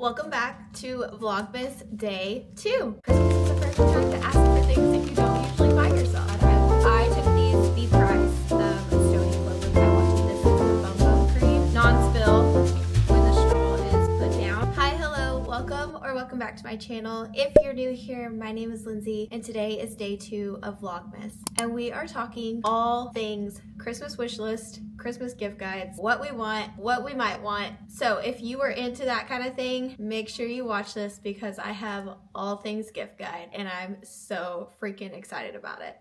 Welcome back to Vlogmas Day 2. Christmas is the perfect time to ask for things that you don't usually buy yourself. I took these beef fries, Stony Clovers. I wanted this is the bum cream, non-spill when the straw is put down. Hi, hello, welcome back to my channel. If you're new here, my name is Lindsay, and today is day 2 of Vlogmas. And we are talking all things Christmas wish list, Christmas gift guides, what we want, what we might want. So if you are into that kind of thing, make sure you watch this because I have all things gift guide and I'm so freaking excited about it.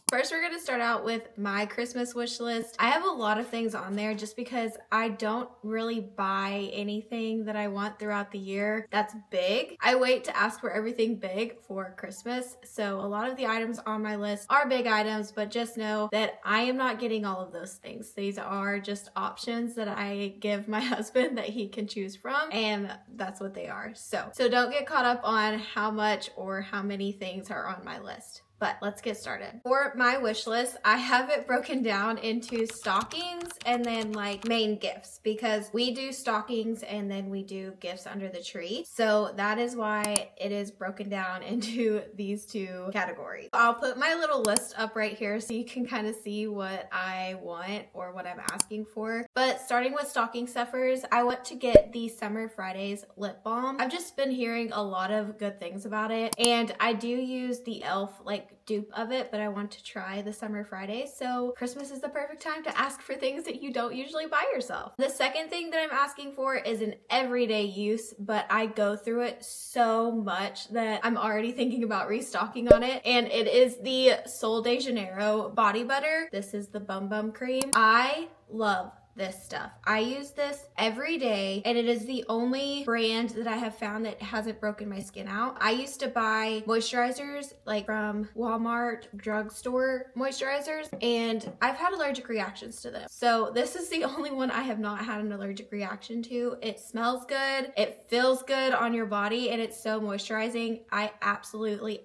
First, we're gonna start out with my Christmas wish list. I have a lot of things on there just because I don't really buy anything that I want throughout the year that's big. I wait to ask for everything big for Christmas. So a lot of the items on my list are big items, but just know that I am not getting all of those things. These are just options that I give my husband that he can choose from, and that's what they are. So don't get caught up on how much or how many things are on my list. But let's get started. For my wish list, I have it broken down into stockings and then like main gifts because we do stockings and then we do gifts under the tree. So that is why it is broken down into these two categories. I'll put my little list up right here so you can kind of see what I want or what I'm asking for. But starting with stocking stuffers, I want to get the Summer Fridays lip balm. I've just been hearing a lot of good things about it, and I do use the e.l.f. dupe of it, but I want to try the Summer Fridays. So Christmas is the perfect time to ask for things that you don't usually buy yourself. The second thing that I'm asking for is an everyday use, but I go through it so much that I'm already thinking about restocking on it, and it is the Sol de Janeiro body butter. This is the Bum cream. I love this stuff. I use this every day, and it is the only brand that I have found that hasn't broken my skin out. I used to buy moisturizers like from Walmart drugstore moisturizers, and I've had allergic reactions to them. So this is the only one I have not had an allergic reaction to. It smells good, it feels good on your body, and it's so moisturizing. I absolutely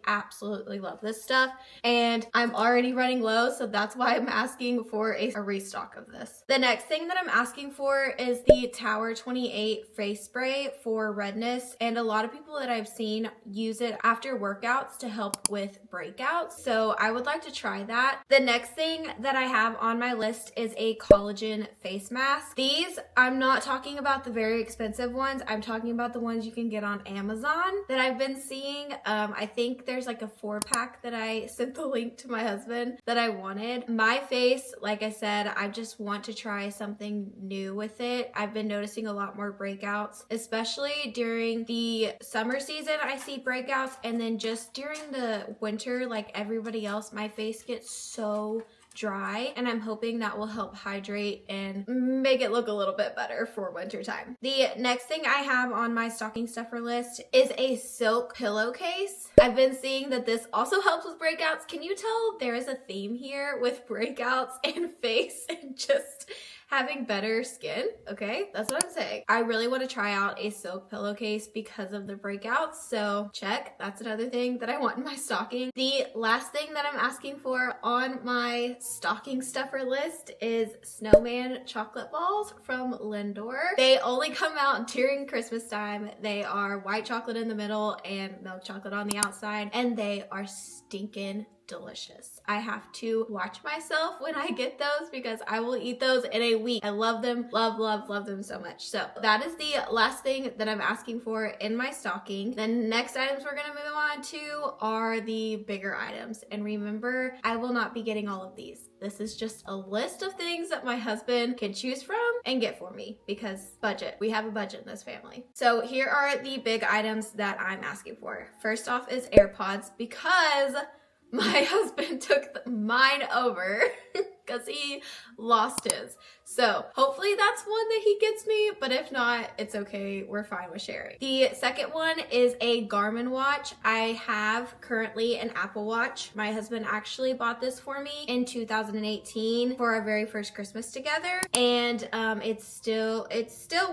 love this stuff, and I'm already running low, so that's why I'm asking for a restock of this. The next thing that I'm asking for is the Tower 28 face spray for redness, and a lot of people that I've seen use it after workouts to help with breakouts, so I would like to try that. The next thing that I have on my list is a collagen face mask. These, I'm not talking about the very expensive ones, I'm talking about the ones you can get on Amazon that I've been seeing. I think there's like a 4-pack that I sent the link to my husband that I wanted. My face, like I said, I just want to try something new with it. I've been noticing a lot more breakouts, especially during the summer season. I see breakouts, and then just during the winter, like everybody else, my face gets so dry, and I'm hoping that will help hydrate and make it look a little bit better for winter time. The next thing I have on my stocking stuffer list is a silk pillowcase. I've been seeing that this also helps with breakouts. Can you tell there is a theme here with breakouts and face and just having better skin? Okay, that's what I'm saying. I really want to try out a silk pillowcase because of the breakouts, so check. That's another thing that I want in my stocking. The last thing that I'm asking for on my stocking stuffer list is snowman chocolate balls from Lindor. They only come out during Christmas time. They are white chocolate in the middle and milk chocolate on the outside, and they are stinking delicious. I have to watch myself when I get those because I will eat those in a week. I love them, love them so much. So that is the last thing that I'm asking for in my stocking. The next items we're gonna move on to are the bigger items. And remember, I will not be getting all of these. This is just a list of things that my husband can choose from and get for me because budget. We have a budget in this family. So here are the big items that I'm asking for. First off is AirPods because my husband took mine over because he lost his. So hopefully that's one that he gets me, but if not, it's okay. We're fine with sharing. The second one is a Garmin watch. I have currently an Apple Watch. My husband actually bought this for me in 2018 for our very first Christmas together, and it's still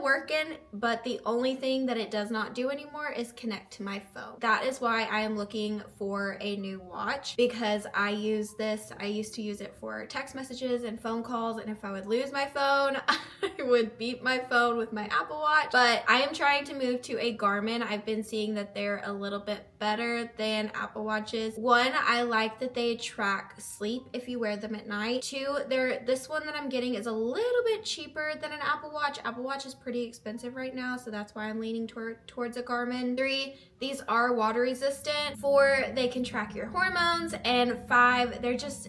working, but the only thing that it does not do anymore is connect to my phone. That is why I am looking for a new watch because I use this. I used to use it for text messaging messages and phone calls, and if I would lose my phone, I would beat my phone with my Apple Watch. But I am trying to move to a Garmin. I've been seeing that they're a little bit better than Apple Watches. One, I like that they track sleep if you wear them at night. Two, this one that I'm getting is a little bit cheaper than an Apple Watch. Apple Watch is pretty expensive right now, so that's why I'm leaning towards a Garmin. Three, these are water resistant. Four, they can track your hormones. And five,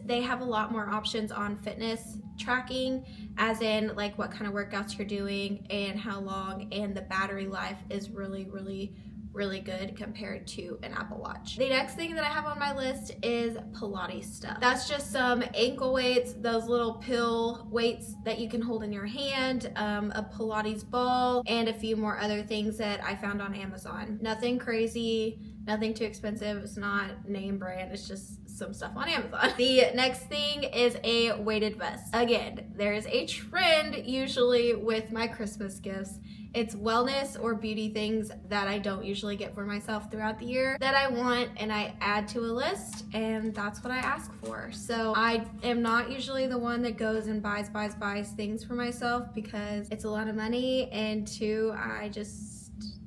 they have a lot more options on fitness tracking, as in like what kind of workouts you're doing and how long, and the battery life is really good compared to an Apple Watch. The next thing that I have on my list is Pilates stuff. That's just some ankle weights, those little pill weights that you can hold in your hand, a Pilates ball, and a few more other things that I found on Amazon. Nothing crazy, nothing too expensive. It's not name brand, it's just some stuff on Amazon. The next thing is a weighted vest. Again, there is a trend usually with my Christmas gifts. It's wellness or beauty things that I don't usually get for myself throughout the year that I want, and I add to a list, and that's what I ask for. So I am not usually the one that goes and buys things for myself, because it's a lot of money, and two, I just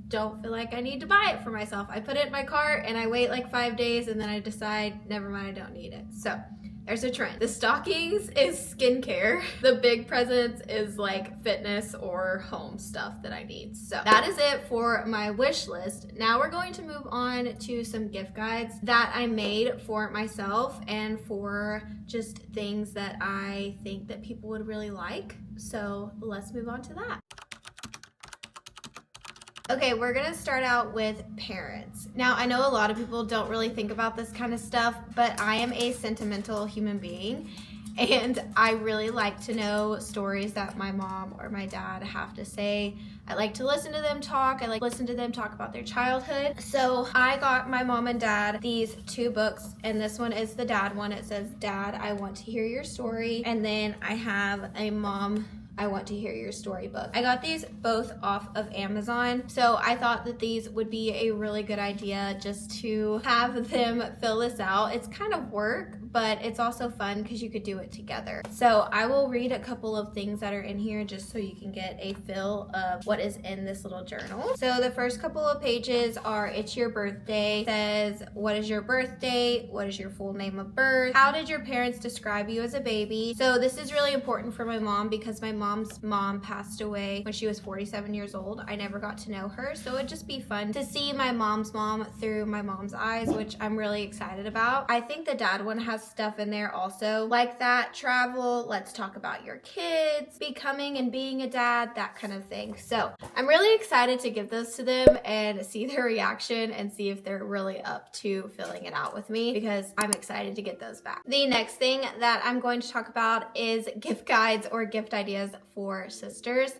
don't feel like I need to buy it for myself. I put it in my cart and I wait like 5 days, and then I decide, never mind, I don't need it. So there's a trend. The stockings is skincare. The big presents is like fitness or home stuff that I need. So that is it for my wish list. Now we're going to move on to some gift guides that I made for myself and for just things that I think that people would really like. So let's move on to that. Okay, we're gonna start out with parents. Now, I know a lot of people don't really think about this kind of stuff, but I am a sentimental human being, and I really like to know stories that my mom or my dad have to say. I like to listen to them talk. I like to listen to them talk about their childhood. So I got my mom and dad these two books, and this one is the dad one. It says, "Dad, I want to hear your story." And then I have a Mom, I want to hear your storybook. I got these both off of Amazon, so I thought that these would be a really good idea just to have them fill this out. It's kind of work, but it's also fun because you could do it together. So I will read a couple of things that are in here just so you can get a feel of what is in this little journal. So the first couple of pages are, it's your birthday. It says, what is your birth date? What is your full name of birth? How did your parents describe you as a baby? So this is really important for my mom because my mom's mom passed away when she was 47 years old. I never got to know her, so it'd just be fun to see my mom's mom through my mom's eyes, which I'm really excited about. I think the dad one has stuff in there also like that: travel, let's talk about your kids, becoming and being a dad, that kind of thing. So I'm really excited to give those to them and see their reaction and see if they're really up to filling it out with me, because I'm excited to get those back. The next thing that I'm going to talk about is gift guides or gift ideas for sisters.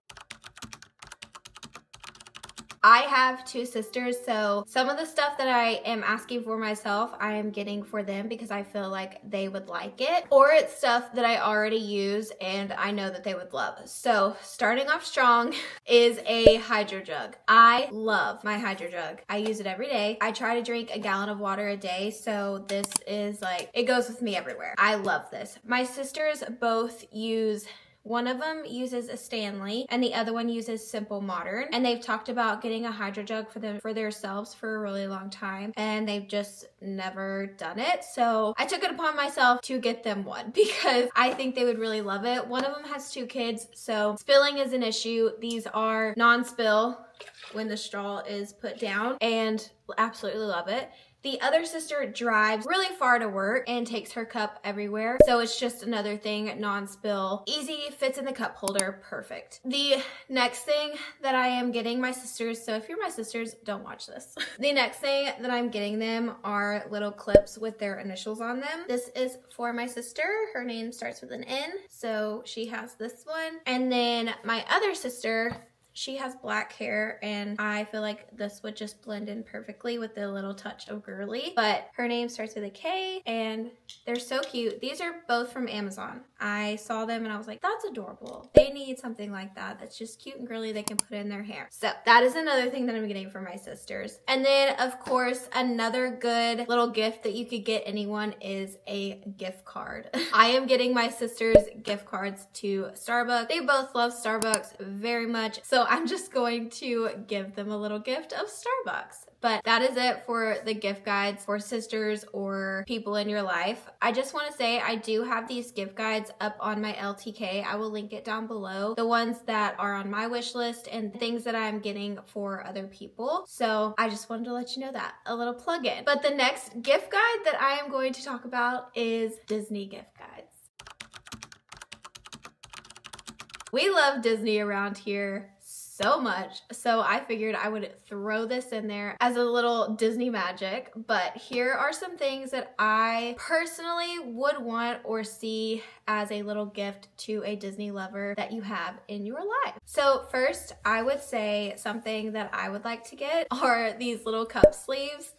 I have two sisters, so some of the stuff that I am asking for myself, I am getting for them because I feel like they would like it, or it's stuff that I already use and I know that they would love. So starting off strong is a hydro jug. I love my hydro jug. I use it every day. I try to drink a gallon of water a day, so this is like, it goes with me everywhere. I love this. My sisters both use, one of them uses a Stanley and the other one uses Simple Modern, and they've talked about getting a hydro jug for themselves for a really long time, and they've just never done it. So I took it upon myself to get them one because I think they would really love it. One of them has 2 kids, so spilling is an issue. These are non-spill when the straw is put down, and absolutely love it. The other sister drives really far to work and takes her cup everywhere. So it's just another thing, non-spill, easy, fits in the cup holder, perfect. The next thing that I am getting my sisters, so if you're my sisters, don't watch this. The next thing that I'm getting them are little clips with their initials on them. This is for my sister. Her name starts with an N, so she has this one. And then my other sister She has black hair and I feel like this would just blend in perfectly with a little touch of girly. But her name starts with a K and they're so cute. These are both from Amazon. I saw them and I was like, that's adorable. They need something like that that's just cute and girly they can put in their hair. So that is another thing that I'm getting for my sisters. And then of course, another good little gift that you could get anyone is a gift card. I am getting my sisters gift cards to Starbucks. They both love Starbucks very much. So I'm just going to give them a little gift of Starbucks. But that is it for the gift guides for sisters or people in your life. I just want to say I do have these gift guides up on my LTK. I will link it down below. The ones that are on my wish list and things that I'm getting for other people. So I just wanted to let you know that. A little plug in. But the next gift guide that I am going to talk about is Disney gift guides. We love Disney around here so much, so I figured I would throw this in there as a little Disney magic. But here are some things that I personally would want or see as a little gift to a Disney lover that you have in your life. So first, I would say something that I would like to get are these little cup sleeves.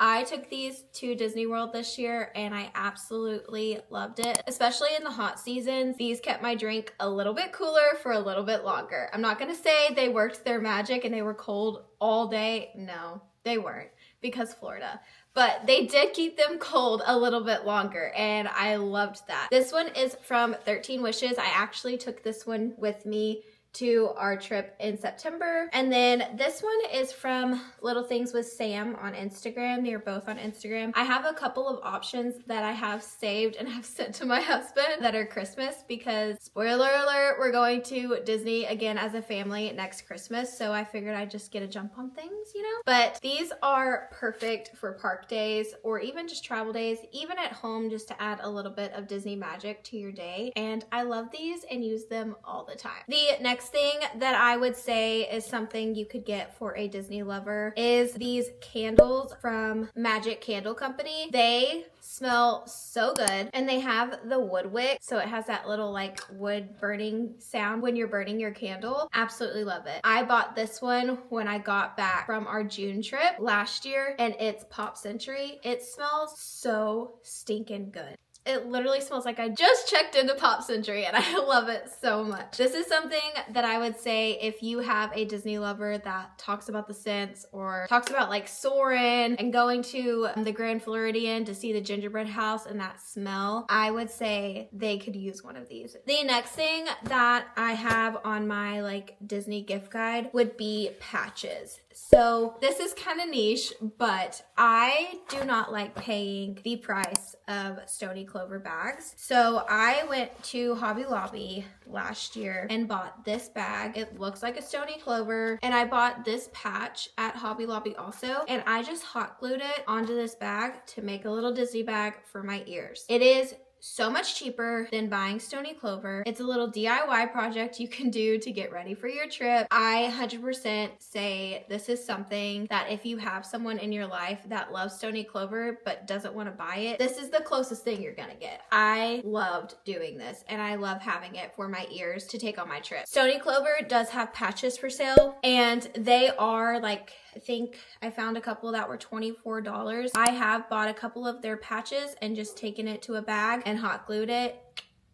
I took these to Disney World this year and I absolutely loved it, especially in the hot seasons. These kept my drink a little bit cooler for a little bit longer. I'm not gonna say they worked their magic and they were cold all day. No, they weren't because Florida. But they did keep them cold a little bit longer and I loved that. This one is from 13 Wishes. I actually took this one with me to our trip in September. And then this one is from Little Things with Sam on Instagram. They are both on Instagram. I have a couple of options that I have saved and have sent to my husband that are Christmas because, spoiler alert, we're going to Disney again as a family next Christmas. So I figured I'd just get a jump on things, you know? But these are perfect for park days or even just travel days, even at home, just to add a little bit of Disney magic to your day. And I love these and use them all the time. The next thing that I would say is something you could get for a Disney lover is these candles from Magic Candle Company. They smell so good and they have the wood wick, so it has that little like wood burning sound when you're burning your candle. Absolutely love it. I bought this one when I got back from our June trip last year and it's Pop Century. It smells so stinking good. It literally smells like I just checked into Pop Century and I love it so much. This is something that I would say if you have a Disney lover that talks about the scents or talks about like Soarin' and going to the Grand Floridian to see the gingerbread house and that smell, I would say they could use one of these. The next thing that I have on my like Disney gift guide would be patches. So this is kind of niche, but I do not like paying the price of Stony Clover bags. So I went to Hobby Lobby last year and bought this bag. It looks like a Stony Clover. And I bought this patch at Hobby Lobby also. And I just hot glued it onto this bag to make a little Disney bag for my ears. It is so much cheaper than buying Stony Clover. It's a little DIY project you can do to get ready for your trip. I 100% say this is something that if you have someone in your life that loves Stony Clover but doesn't want to buy it, this is the closest thing you're gonna get. I loved doing this and I love having it for my ears to take on my trip. Stony Clover does have patches for sale and they are like, I think I found a couple that were $24. I have bought a couple of their patches and just taken it to a bag and hot glued it.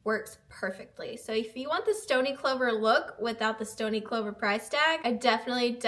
Works perfectly. So if you want the Stony Clover look without the Stony Clover price tag, I definitely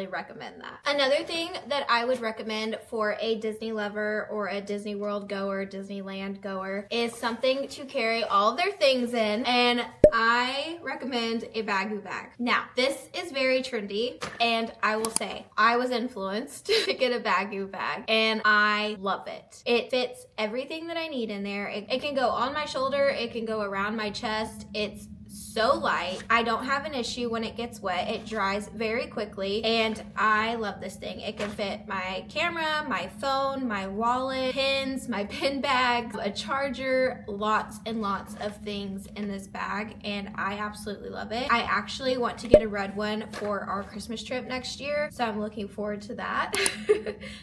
recommend that. Another thing that I would recommend for a Disney lover or a Disney World goer, Disneyland goer, is something to carry all of their things in, and I recommend a Baggu bag. Now, this is very trendy, and I will say, I was influenced to get a Baggu bag, and I love it. It fits everything that I need in there. It can go on my shoulder, it can go around my chest. It's so light. I don't have an issue when it gets wet. It dries very quickly and I love this thing. It can fit my camera, my phone, my wallet, pins, my pin bag, a charger, lots and lots of things in this bag and I absolutely love it. I actually want to get a red one for our Christmas trip next year, so I'm looking forward to that.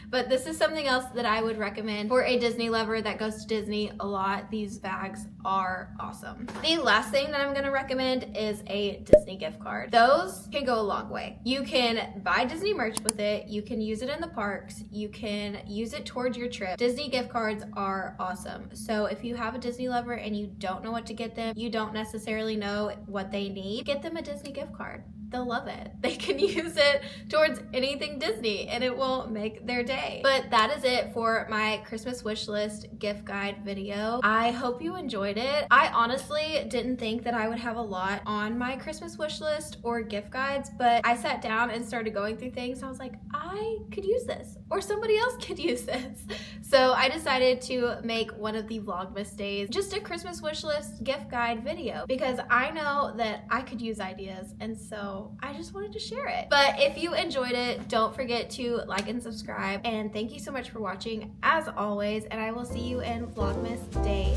But this is something else that I would recommend for a Disney lover that goes to Disney a lot. These bags are awesome. The last thing that I'm going to recommend recommend is a Disney gift card. Those can go a long way. You can buy Disney merch with it. You can use it in the parks. You can use it towards your trip. Disney gift cards are awesome. So if you have a Disney lover and you don't know what to get them, you don't necessarily know what they need, get them a Disney gift card. They'll love it. They can use it towards anything Disney and it will make their day. But that is it for my Christmas wish list gift guide video. I hope you enjoyed it. I honestly didn't think that I would have a lot on my Christmas wish list or gift guides, but I sat down and started going through things. And I was like, I could use this, or somebody else could use this. So I decided to make one of the Vlogmas days just a Christmas wish list gift guide video because I know that I could use ideas, and so I just wanted to share it. But if you enjoyed it, don't forget to like and subscribe. And thank you so much for watching as always. And I will see you in Vlogmas Day